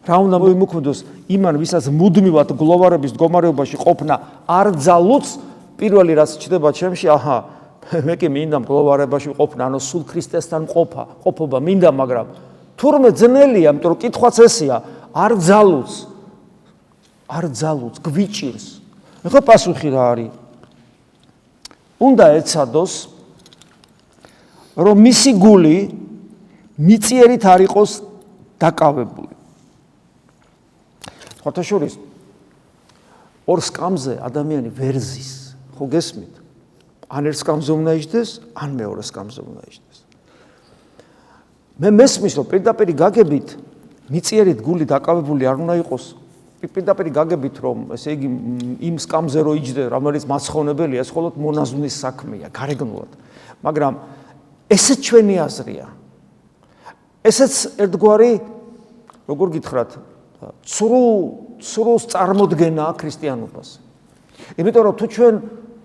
რა უნდა მოიმოქმედოს იმან, ვისაც მუდმივად გლოვარების მდგომარეობაში ყოფნა არ ძალუც, პირველი რაც ჩდება ჩემში, აჰა, მე კი მინდა მგლოვარებაში ყოფნა, ანუ სულ ქრისტესთან ყოფობა მინდა, მაგრამ თურმე ძნელია, იმიტომ რომ კითხვაც ესეა, არ ძალუც, გვიჭირს. ეხლა პასუხი რა არის? უნდა ეცადოს, რომ მისი გული მიწიერით არ იყოს დაკავებული. ხოთაშორის ორ სკამზე ადამიანი ვერ ზის, ხო გესმით? ან ერთ სკამზე უნდა იჯდეს, ან მეორე სკამზე უნდა იჯდეს. მე მესმის, რომ პირდაპირ გაგებით მიწიერით გული დაკავებული არ უნდა იყოს. პირდაპირ გაგებით, რომ ესე იგი იმ სკამზე რო იჯდე, რომელიც მაცხოვნებელია, ეს მხოლოდ მონაზვნის საქმეა, გარეგნულად. მაგრამ ესეც ჩვენი აზრია. ესეც ერთგვარი, როგორ გითხრათ, ცრუს წარმოდგენაა ქრისტიანობას. იმიტომ რომ თუ ჩვენ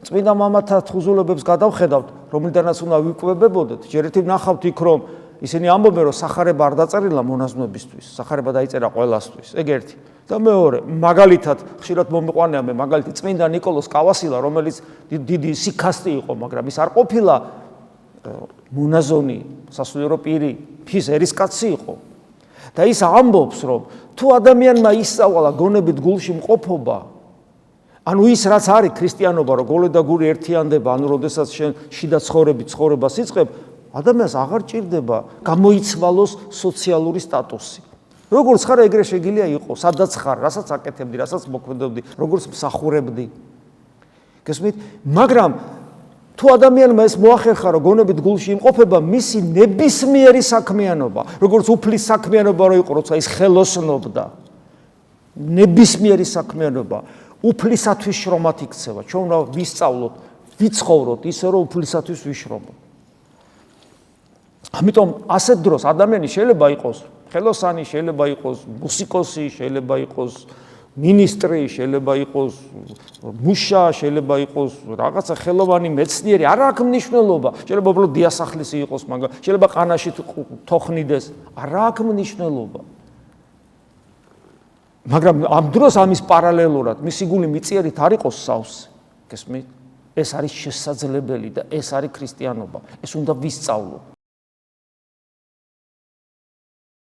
წმინდა მამათა თხზულებებს გადავხედავთ, რომლიდანაც უნდა ვიკვებებოდეთ, ჯერ ერთი ვნახავთ იქ, რომ ისინი ამბობენ, რომ სახარება არ დაწერილა მონაზვნებისთვის, სახარება დაიწერა ყველასთვის. ეგ ერთი. და მეორე, მაგალითად, ხშირად მომიყვანია მე მაგალითი წმინდა ნიკოლოზ კავასილა, რომელიც დიდი სიქასტი იყო, მაგრამ ის არ ყოფილა მონაზონი, სასულიერო პირი, ფის ერისკაცი იყო. და ის ამბობს, რომ თუ ადამიანმა ისწავლა გონებით გულში მყოფობა, ანუ ის რაც არის ქრისტიანობა, რომ გოლი და გული ერთიანდება, ანუ როდესაც შენ შიდა ცხოვრებას იწყებ, ადამიანს აღარ ჭირდება გამოიცვალოს სოციალური სტატუსი. როგორც ხარ, ეგრე შეგიძლია იყო, სადაც ხარ, რასაც აკეთებდი, რასაც მოქმედებდი, როგორც მსახურებდი. გესმით? მაგრამ თუ ადამიანმა ეს მოახერხა, რომ გონებით გულში იმყოფება, მისი ნებისმიერი საქმიანობა, როგორც უფლის საქმიანობა რო იყო, როცა ის ხელოსნობდა, ნებისმიერი საქმიანობა უფლისათვის შრომად იქცევა. ჩვენ უნდა ვისწავლოთ, ვიცხოვროთ ისე, რომ უფლისათვის ვიშრომოთ. ამიტომ ასეთ დროს ადამიანი შეიძლება იყოს ხელოსანი, შეიძლება იყოს მუსიკოსი, შეიძლება იყოს მინისტრი, შეიძლება იყოს მუშა, შეიძლება იყოს რაღაცა ხელოვანი მეცნიერი, არ აქვს მნიშვნელობა. შეიძლება უბრალოდ დიასახლისი იყოს, მაგრამ შეიძლება ყანაში თოხნიდეს, არ აქვს მნიშვნელობა. მაგრამ ამ დროს ამის პარალელურად მისი გული მიწიერით არ იყოს სავსე. გესმით? ეს არის შესაძლებელი და ეს არის ქრისტიანობა. ეს უნდა ვისწავლოთ.